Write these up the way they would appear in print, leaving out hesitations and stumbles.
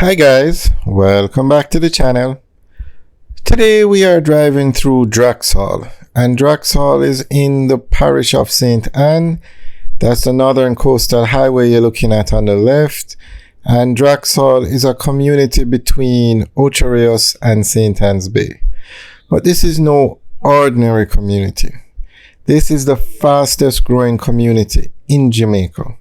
Hi guys, welcome back to the channel. Today we are driving through Drax, and Drax is in the parish of St. Anne. That's the northern coastal highway you're looking at on the left, and Drax is a community between Ocho and St. Anne's Bay. But this is no ordinary community. This is the fastest growing community in Jamaica.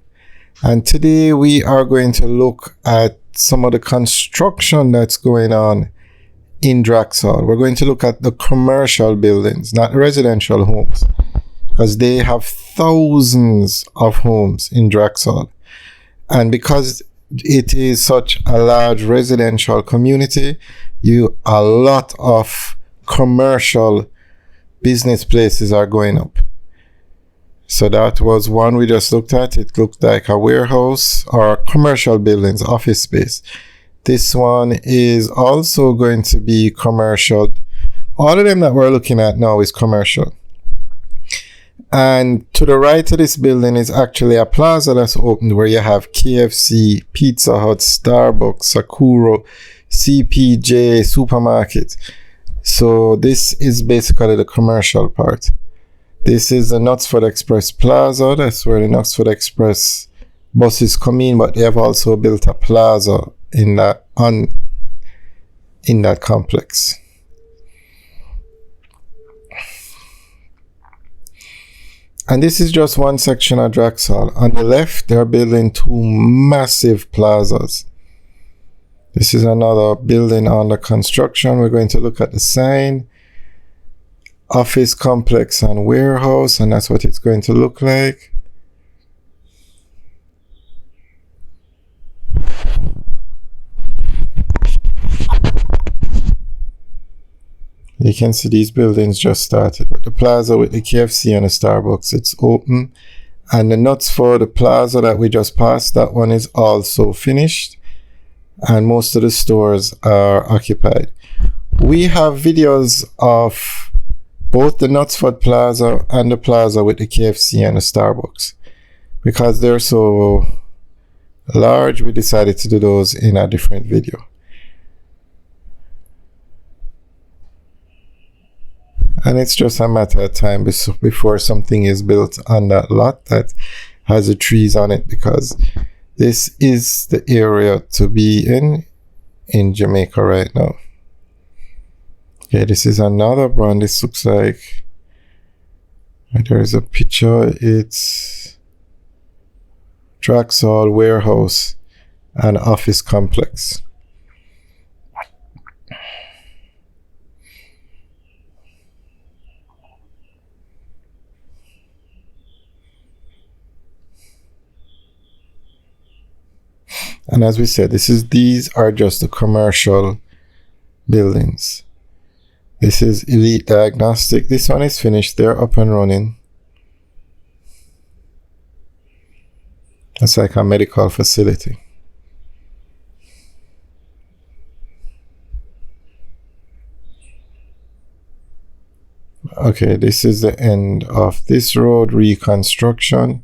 And today we are going to look at some of the construction that's going on in Drax. We're going to look at the commercial buildings, not residential homes, because they have thousands of homes in Drax. And because it is such a large residential community, a lot of commercial business places are going up. So that was one we just looked at. It looked like a warehouse or commercial buildings, office space. This one is also going to be commercial. All of them that we're looking at now is commercial. And to the right of this building is actually a plaza that's opened where you have KFC, Pizza Hut, Starbucks, Sakura, CPJ, supermarket. So this is basically the commercial part. This is the Knutsford Express Plaza. That's where the Knutsford Express buses come in, but they have also built a plaza in that complex. And this is just one section of Drax. On the left, they're building two massive plazas. This is another building under construction. We're going to look at the sign. Office complex and warehouse, and that's what it's going to look like. You can see these buildings just started, but the plaza with the KFC and the Starbucks, it's open. And the Knutsford, the plaza that we just passed, that one is also finished, and most of the stores are occupied. We have videos of both the Knutsford Plaza and the plaza with the KFC and the Starbucks. Because they're so large, we decided to do those in a different video. And it's just a matter of time before something is built on that lot that has the trees on it, because this is the area to be in Jamaica right now. Okay, this is another brand. This looks like, there's a picture. It's Drax warehouse and office complex. And as we said, these are just the commercial buildings. This is Elite Diagnostic. This one is finished. They're up and running. It's like a medical facility. Okay, this is the end of this road reconstruction.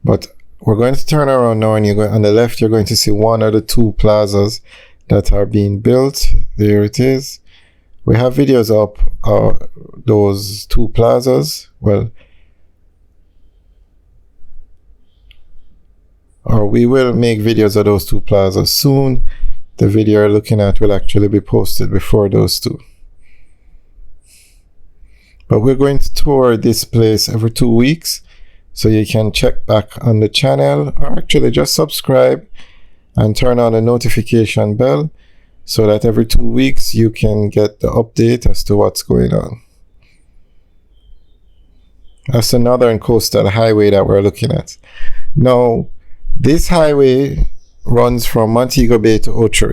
But we're going to turn around now, and on the left, you're going to see one of the two plazas that are being built. There it is. We have videos up those two plazas. Well, or we will make videos of those two plazas soon. The video you're looking at will actually be posted before those two. But we're going to tour this place every 2 weeks, so you can check back on the channel, or actually just subscribe and turn on the notification bell, so that every 2 weeks you can get the update as to what's going on. That's the northern coastal highway that we're looking at. Now, this highway runs from Montego Bay to Ocho.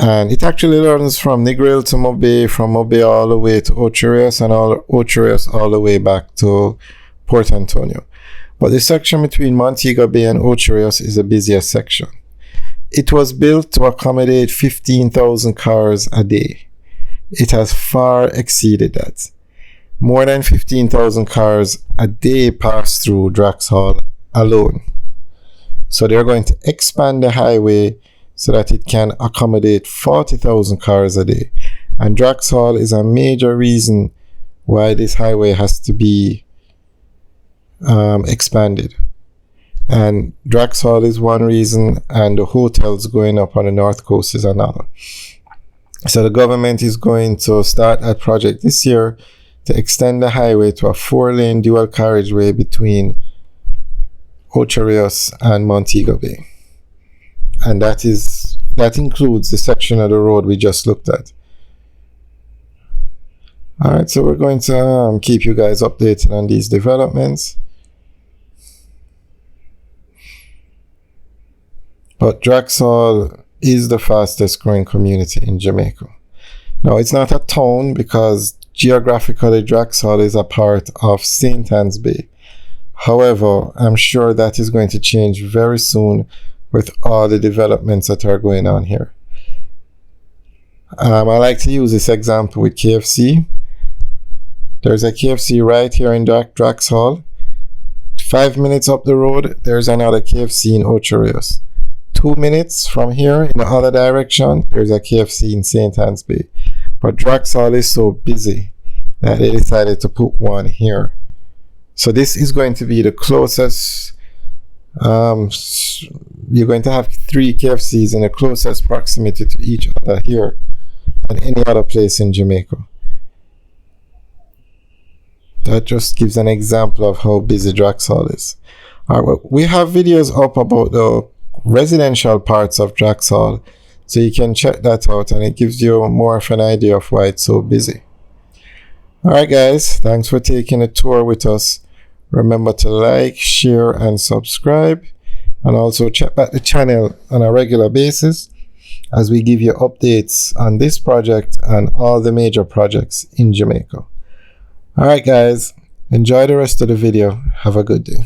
And it actually runs from Negril to Mobay, from Mobay all the way to Ocho, and Ocho all the way back to Port Antonio. But the section between Montego Bay and Ocho is the busiest section. It was built to accommodate 15,000 cars a day. It has far exceeded that. More than 15,000 cars a day pass through Drax alone. So they're going to expand the highway so that it can accommodate 40,000 cars a day. And Drax Hall is a major reason why this highway has to be expanded. And Drax Hall is one reason, and the hotels going up on the north coast is another. So the government is going to start that project this year to extend the highway to a 4-lane dual carriageway between Ocho Rios and Montego Bay. And that includes the section of the road we just looked at. Alright, so we're going to keep you guys updated on these developments. But Drax Hall is the fastest growing community in Jamaica. Now, it's not a town because geographically Drax Hall is a part of St. Anne's Bay. However, I'm sure that is going to change very soon with all the developments that are going on here. I like to use this example with KFC. There's a KFC right here in Drax Hall. 5 minutes up the road, there's another KFC in Ocho Rios. 2 minutes from here in the other direction, there's a KFC in St. Anne's Bay. But Drax Hall is so busy that they decided to put one here. So this is going to be the closest. You're going to have 3 KFCs in the closest proximity to each other here than any other place in Jamaica. That just gives an example of how busy Drax Hall is. All right, well, we have videos up about the residential parts of Drax Hall, so you can check that out, and it gives you more of an idea of why it's so busy. Alright guys, thanks for taking a tour with us. Remember to like, share and subscribe, and also check back the channel on a regular basis as we give you updates on this project and all the major projects in Jamaica. Alright guys, enjoy the rest of the video. Have a good day.